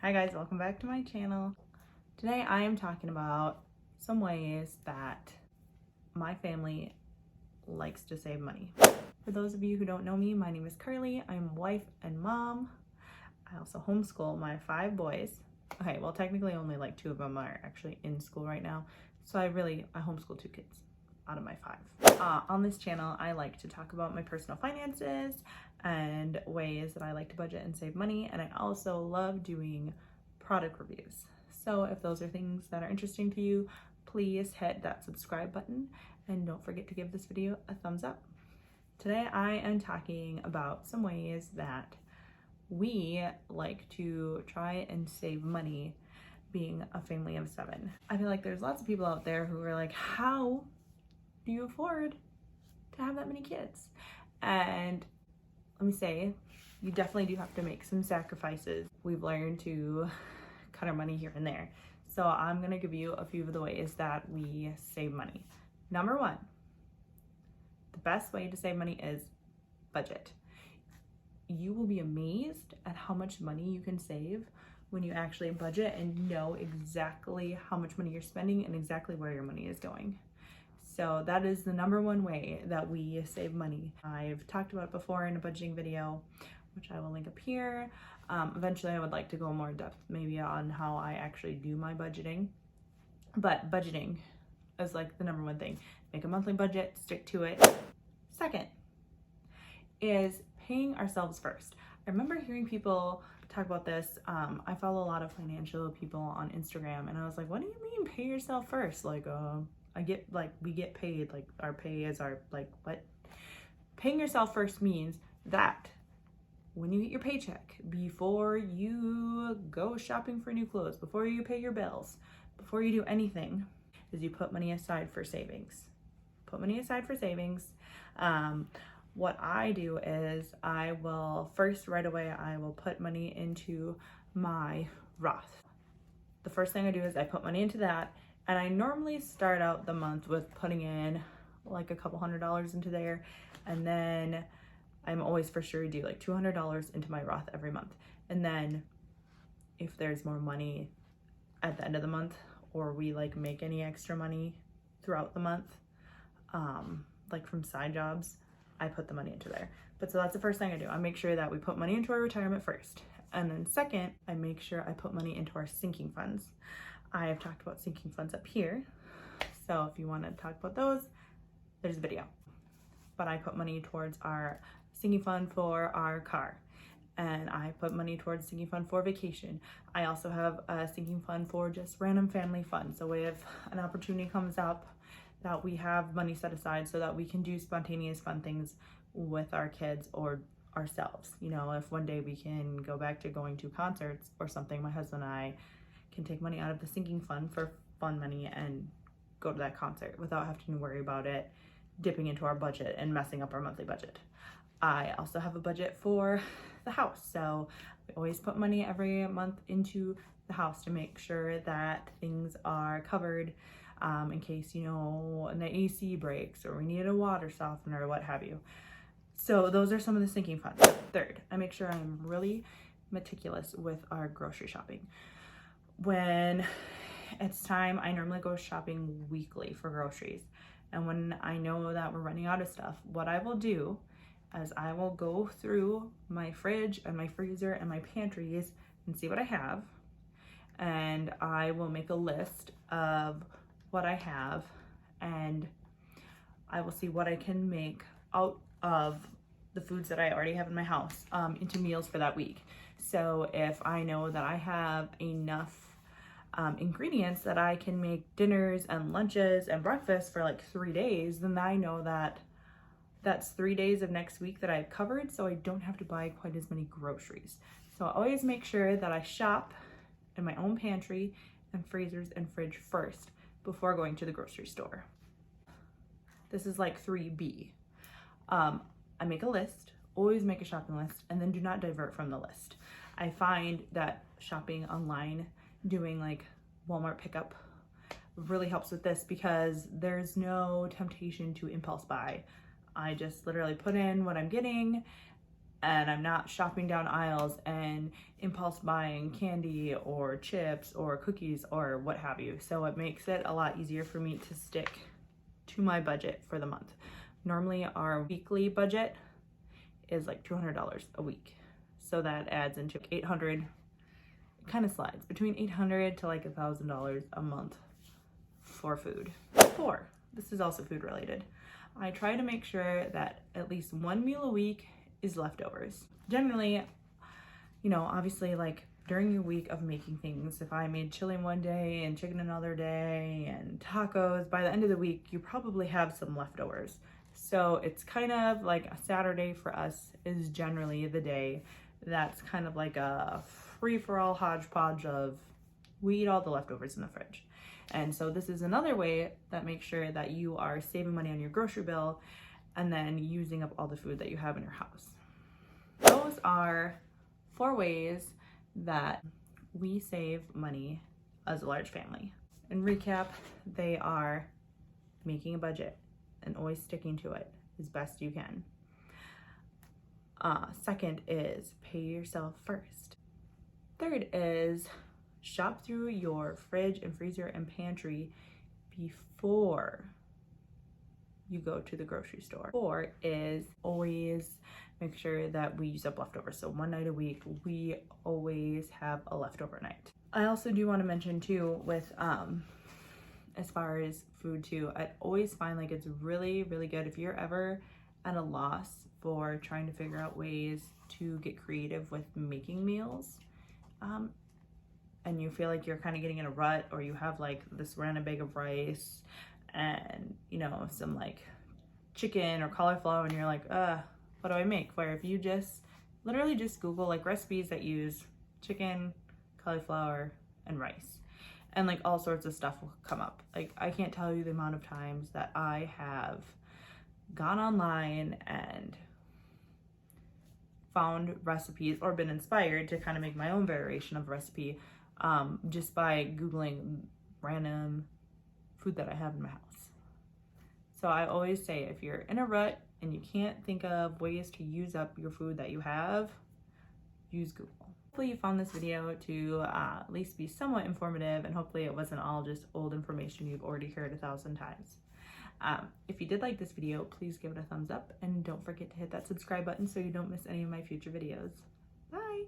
Hi guys, welcome back to my channel. Today I am talking about some ways that my family likes to save money. For those of you who don't know me, my name is Carly. I'm wife and mom. I also homeschool my 5 boys. Okay, well technically only like 2 of them are actually in school right now. So I homeschool 2 kids out of my 5. On this channel, I like to talk about my personal finances and ways that I like to budget and save money. And I also love doing product reviews. So if those are things that are interesting to you, please hit that subscribe button and don't forget to give this video a thumbs up. Today I am talking about some ways that we like to try and save money being a family of 7. I feel like there's lots of people out there who are like, how do you afford to have that many kids? And let me say, you definitely do have to make some sacrifices. We've learned to cut our money here and there. So I'm gonna give you a few of the ways that we save money. Number 1, the best way to save money is budget. You will be amazed at how much money you can save when you actually budget and know exactly how much money you're spending and exactly where your money is going. So that is the number 1 way that we save money. I've talked about it before in a budgeting video, which I will link up here. Eventually I would like to go more in depth maybe on how I actually do my budgeting. But budgeting is like the number 1 thing. Make a monthly budget, stick to it. Second is paying ourselves first. I remember hearing people talk about this. I follow a lot of financial people on Instagram and I was like, what do you mean pay yourself first? Like, we get paid, like our pay is our, like, what? Paying yourself first means that when you get your paycheck, before you go shopping for new clothes, before you pay your bills, before you do anything, is you put money aside for savings. Put money aside for savings. What I do is I will first, right away, I will put money into my Roth. The first thing I do is I put money into that, and I normally start out the month with putting in like a couple $100s into there, and then I'm always for sure do like $200 into my Roth every month. And then if there's more money at the end of the month, or we like make any extra money throughout the month, like from side jobs, I put the money into there. But so that's the first thing I do. I make sure that we put money into our retirement first. And then second, I make sure I put money into our sinking funds. I have talked about sinking funds up here. So if you want to talk about those, there's a video. But I put money towards our sinking fund for our car. And I put money towards sinking fund for vacation. I also have a sinking fund for just random family fun. So if an opportunity comes up that we have money set aside so that we can do spontaneous fun things with our kids or ourselves. You know, if one day we can go back to going to concerts or something, my husband and I can take money out of the sinking fund for fun money and go to that concert without having to worry about it dipping into our budget and messing up our monthly budget. I also have a budget for the house. So we always put money every month into the house to make sure that things are covered in case, you know, the AC breaks or we need a water softener or what have you. So those are some of the sinking funds. Third, I make sure I'm really meticulous with our grocery shopping. When it's time, I normally go shopping weekly for groceries. And when I know that we're running out of stuff, what I will do is I will go through my fridge and my freezer and my pantries and see what I have. And I will make a list of what I have, and I will see what I can make out of the foods that I already have in my house into meals for that week. So if I know that I have enough ingredients that I can make dinners and lunches and breakfast for like 3 days, then I know that that's 3 days of next week that I've covered, so I don't have to buy quite as many groceries. So I always make sure that I shop in my own pantry and freezers and fridge first before going to the grocery store. This is like 3B. I make a list, always make a shopping list, and then do not divert from the list. I find that shopping online, doing like Walmart pickup, really helps with this because there's no temptation to impulse buy. I just literally put in what I'm getting and I'm not shopping down aisles and impulse buying candy or chips or cookies or what have you. So it makes it a lot easier for me to stick to my budget for the month. Normally our weekly budget is like $200 a week. So that adds into 800, it kind of slides between 800 to like $1,000 a month for food. 4, this is also food related. I try to make sure that at least one meal a week is leftovers. Generally, you know, obviously like during your week of making things, if I made chili one day and chicken another day and tacos, by the end of the week, you probably have some leftovers. So it's kind of like a Saturday for us is generally the day that's kind of like a free-for-all hodgepodge of we eat all the leftovers in the fridge. And so this is another way that makes sure that you are saving money on your grocery bill and then using up all the food that you have in your house. Those are 4 ways that we save money as a large family. In recap, they are making a budget and always sticking to it as best you can. Second is pay yourself first. Third is shop through your fridge and freezer and pantry before you go to the grocery store. 4 is always make sure that we use up leftovers. So one night a week, we always have a leftover night. I also do want to mention too with as far as food too, I always find like it's really, really good if you're ever at a loss for trying to figure out ways to get creative with making meals. And you feel like you're kind of getting in a rut, or you have like this random bag of rice and, you know, some like chicken or cauliflower, and you're like, what do I make? Where if you just literally just Google like recipes that use chicken, cauliflower, and rice, and like all sorts of stuff will come up. Like I can't tell you the amount of times that I have gone online and found recipes or been inspired to kind of make my own variation of a recipe just by Googling random food that I have in my house. So I always say if you're in a rut and you can't think of ways to use up your food that you have, use Google. Hopefully you found this video to at least be somewhat informative, and hopefully it wasn't all just old information you've already heard 1,000 times. If you did like this video, please give it a thumbs up and don't forget to hit that subscribe button so you don't miss any of my future videos. Bye!